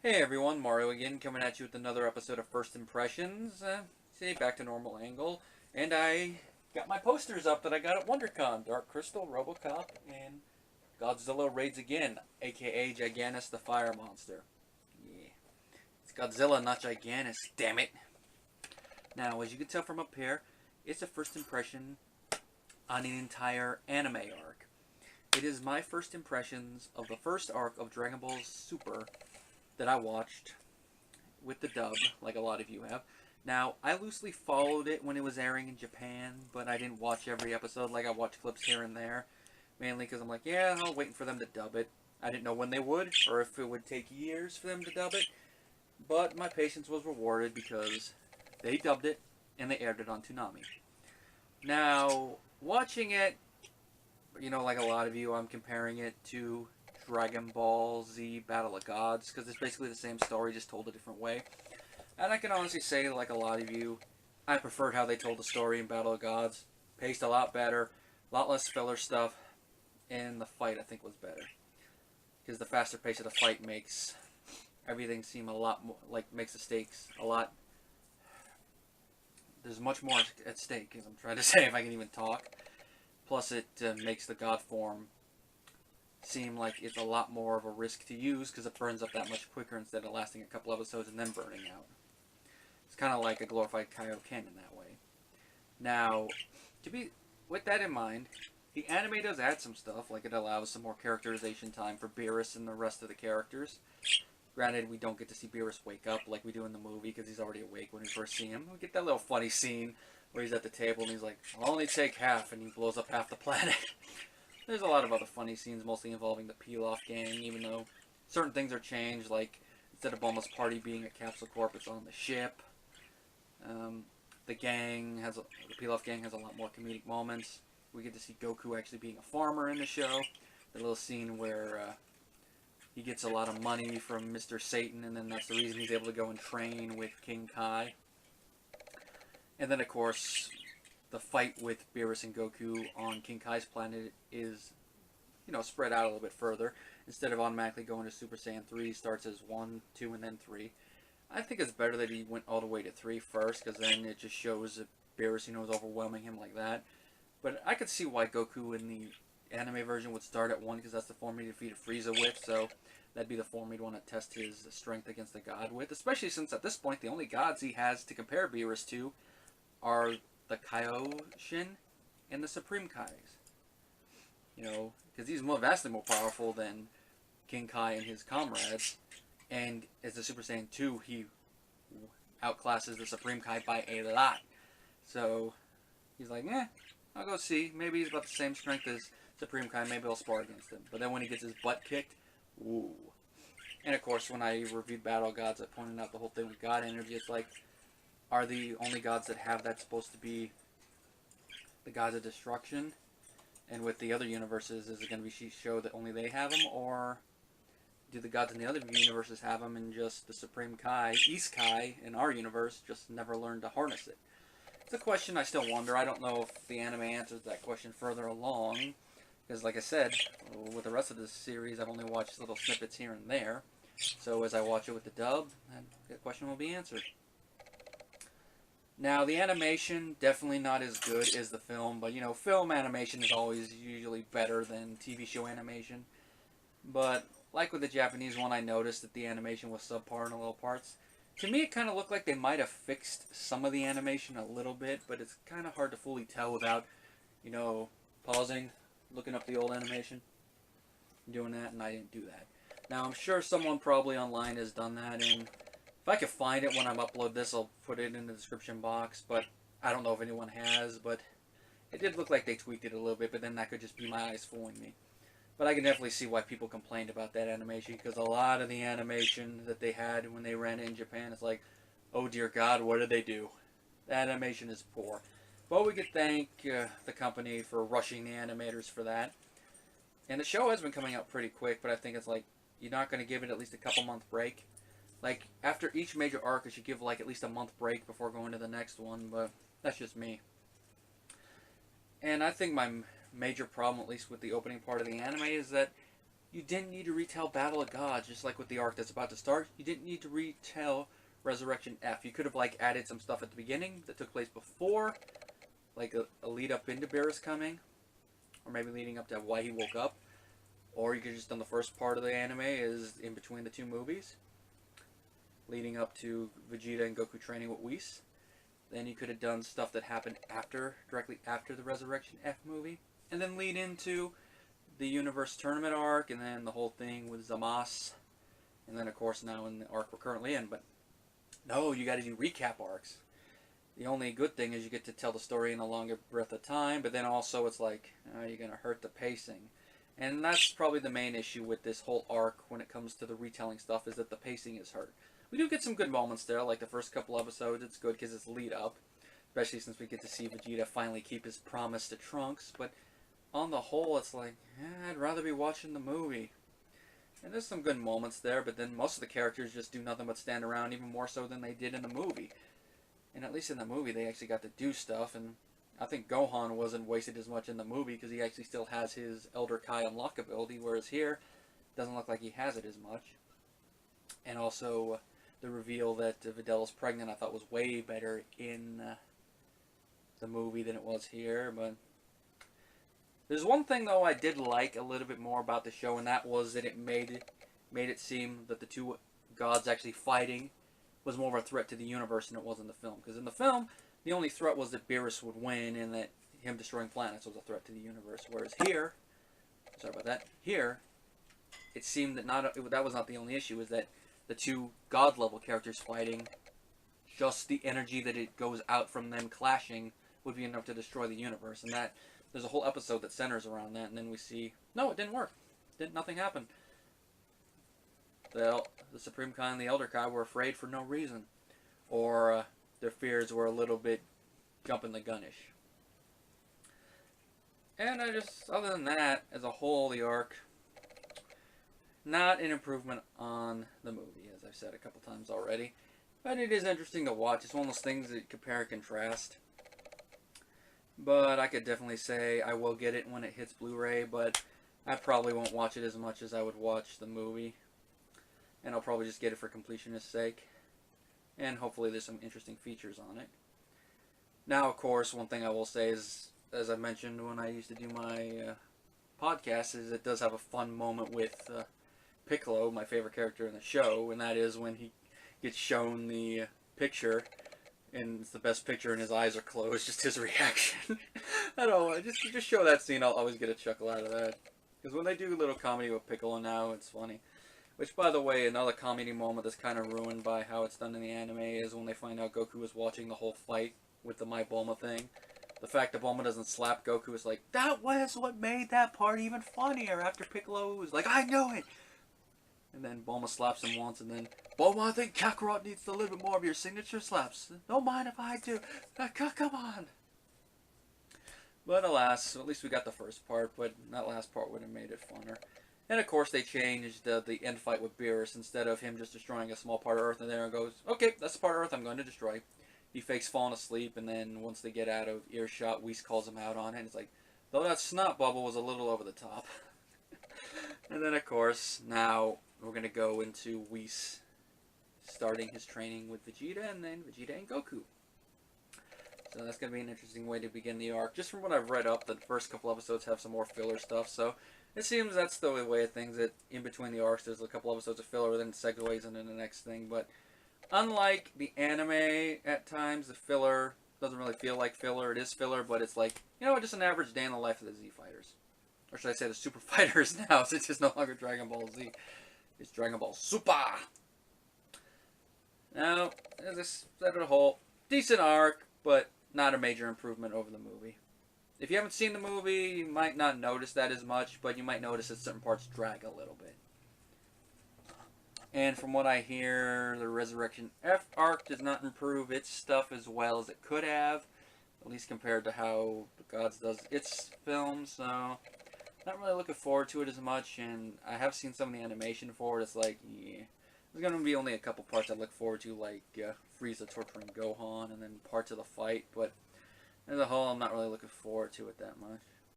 Hey everyone, Mario again, coming at you with another episode of First Impressions. Today back to normal angle, and I got my posters up that I got at WonderCon: Dark Crystal, RoboCop, and Godzilla Raids Again, aka Gigantus the Fire Monster. Yeah, it's Godzilla, not Gigantus. Damn it! Now, as you can tell from up here, it's a first impression on an entire anime arc. It is my first impressions of the first arc of Dragon Ball Super that I watched with the dub, like a lot of you have. Now, I loosely followed it when it was airing in Japan, but I didn't watch every episode. Like, I watched clips here and there, mainly because I'm like, yeah, I'm waiting for them to dub it. I didn't know when they would, or if it would take years for them to dub it, but my patience was rewarded because they dubbed it, and they aired it on Toonami. Now, watching it, like a lot of you, I'm comparing it to Dragon Ball Z Battle of Gods, because it's basically the same story, just told a different way. And I can honestly say, like a lot of you, I preferred how they told the story in Battle of Gods. Paced a lot better, a lot less filler stuff, and the fight, I think, was better. Because the faster pace of the fight makes everything seem a lot more, makes the stakes a lot. There's much more at stake, as I'm trying to say, if I can even talk. Plus, it makes the God form seem like it's a lot more of a risk to use because it burns up that much quicker instead of lasting a couple episodes and then burning out. It's kind of like a glorified Kaioken in that way. Now, with that in mind, the anime does add some stuff, like it allows some more characterization time for Beerus and the rest of the characters. Granted, we don't get to see Beerus wake up like we do in the movie because he's already awake when we first see him. We get that little funny scene where he's at the table and he's like, I'll only take half, and he blows up half the planet. There's a lot of other funny scenes, mostly involving the Pilaf gang, even though certain things are changed, like instead of Bulma's party being at Capsule Corp, it's on the ship. The Pilaf gang has a lot more comedic moments. We get to see Goku actually being a farmer in the show. The little scene where he gets a lot of money from Mr. Satan, and then that's the reason he's able to go and train with King Kai. And then, of course, the fight with Beerus and Goku on King Kai's planet is, spread out a little bit further. Instead of automatically going to Super Saiyan 3, he starts as 1, 2, and then 3. I think it's better that he went all the way to 3 first, because then it just shows that Beerus, is overwhelming him like that. But I could see why Goku in the anime version would start at 1, because that's the form he defeated Frieza with, so that'd be the form he'd want to test his strength against the god with, especially since at this point the only gods he has to compare Beerus to are the Kaioshin and the Supreme Kais. Because he's vastly more powerful than King Kai and his comrades. And as the Super Saiyan 2, he outclasses the Supreme Kai by a lot. So he's like, I'll go see. Maybe he's about the same strength as Supreme Kai. Maybe I'll spar against him. But then when he gets his butt kicked, ooh. And of course, when I reviewed Battle of Gods, I pointed out the whole thing with God energy. It's like, are the only gods that have that supposed to be the gods of destruction? And with the other universes, is it going to be show that only they have them? Or do the gods in the other universes have them and just the Supreme Kai, East Kai, in our universe, just never learned to harness it? It's a question I still wonder. I don't know if the anime answers that question further along. Because like I said, with the rest of this series, I've only watched little snippets here and there. So as I watch it with the dub, the question will be answered. Now, the animation, definitely not as good as the film, but, film animation is always usually better than TV show animation. But, like with the Japanese one, I noticed that the animation was subpar in a little parts. To me, it kind of looked like they might have fixed some of the animation a little bit, but it's kind of hard to fully tell without, pausing, looking up the old animation, doing that, and I didn't do that. Now, I'm sure someone probably online has done that, and if I can find it when I upload this, I'll put it in the description box, but I don't know if anyone has, but it did look like they tweaked it a little bit, but then that could just be my eyes fooling me. But I can definitely see why people complained about that animation, because a lot of the animation that they had when they ran it in Japan is like, oh dear God, what did they do? The animation is poor. But we could thank the company for rushing the animators for that. And the show has been coming out pretty quick, but I think it's like, you're not going to give it at least a couple month break. Like, after each major arc, it should give, at least a month break before going to the next one, but that's just me. And I think my major problem, at least with the opening part of the anime, is that You didn't need to retell Battle of Gods, just like with the arc that's about to start. You didn't need to retell Resurrection F. You could have like added some stuff at the beginning that took place before, like a lead up into Beerus coming, or maybe leading up to why he woke up. Or you could have just done the first part of the anime is in between the two movies, leading up to Vegeta and Goku training with Whis. Then you could have done stuff that happened directly after the Resurrection F movie, and then lead into the Universe Tournament arc, and then the whole thing with Zamasu, and then of course now in the arc we're currently in. But no, you got to do recap arcs. The only good thing is you get to tell the story in a longer breadth of time, but then also it's like, you're going to hurt the pacing. And that's probably the main issue with this whole arc when it comes to the retelling stuff, is that the pacing is hurt. We do get some good moments there, like the first couple episodes. It's good because it's lead up, especially since we get to see Vegeta finally keep his promise to Trunks. But on the whole, it's like, I'd rather be watching the movie. And there's some good moments there, but then most of the characters just do nothing but stand around, even more so than they did in the movie. And at least in the movie, they actually got to do stuff, and I think Gohan wasn't wasted as much in the movie because he actually still has his Elder Kai unlock ability, whereas here, it doesn't look like he has it as much. And also, the reveal that Videla's pregnant I thought was way better in the movie than it was here. But there's one thing, though, I did like a little bit more about the show, and that was that it made it seem that the two gods actually fighting was more of a threat to the universe than it was in the film. Because in the film, the only threat was that Beerus would win and that him destroying planets was a threat to the universe. Whereas here, sorry about that, here, it seemed that that was not the only issue, is that the two god-level characters fighting, just the energy that it goes out from them clashing would be enough to destroy the universe. And that, there's a whole episode that centers around that, and then we see, no, it didn't work. Nothing happened. The Supreme Kai and the Elder Kai were afraid for no reason. Or their fears were a little bit jumping the gunish. And other than that, as a whole, the arc, not an improvement on the movie, as I've said a couple times already. But it is interesting to watch. It's one of those things that compare and contrast. But I could definitely say I will get it when it hits Blu-ray, but I probably won't watch it as much as I would watch the movie. And I'll probably just get it for completionist's sake. And hopefully there's some interesting features on it. Now, of course, one thing I will say is, as I mentioned when I used to do my podcast, is it does have a fun moment with Piccolo, my favorite character in the show, and that is when he gets shown the picture, and it's the best picture and his eyes are closed, just his reaction. I don't know, just show that scene, I'll always get a chuckle out of that. Because when they do a little comedy with Piccolo now, it's funny. Which, by the way, another comedy moment that's kind of ruined by how it's done in the anime is when they find out Goku was watching the whole fight with the My Bulma thing. The fact that Bulma doesn't slap Goku is like, that was what made that part even funnier, after Piccolo was like, I know it! And then Bulma slaps him once, and then, Bulma, I think Kakarot needs a little bit more of your signature slaps. Don't mind if I do. Come on! But alas, at least we got the first part, but that last part would have made it funner. And of course they changed the end fight with Beerus. Instead of him just destroying a small part of Earth, and there it goes, okay, that's the part of Earth I'm going to destroy. He fakes falling asleep, and then once they get out of earshot, Whis calls him out on it, and it's like, though that snot bubble was a little over the top. And then of course, now we're going to go into Whis starting his training with Vegeta, and then Vegeta and Goku. So that's going to be an interesting way to begin the arc. Just from what I've read up, the first couple episodes have some more filler stuff, so it seems that's the way of things, that in between the arcs there's a couple episodes of filler, then it segues into the next thing. But unlike the anime, at times the filler doesn't really feel like filler. It is filler, but it's like, just an average day in the life of the Z Fighters. Or should I say the Super Fighters now, since it's no longer Dragon Ball Z. It's Dragon Ball Super! Now, as I said, a whole decent arc, but not a major improvement over the movie. If you haven't seen the movie, you might not notice that as much, but you might notice that certain parts drag a little bit. And from what I hear, the Resurrection F arc does not improve its stuff as well as it could have, at least compared to how the Gods does its film, so not really looking forward to it as much. And I have seen some of the animation for it. It's like, yeah, there's going to be only a couple parts I look forward to, like Frieza torturing Gohan and then parts of the fight, but as a whole, I'm not really looking forward to it that much.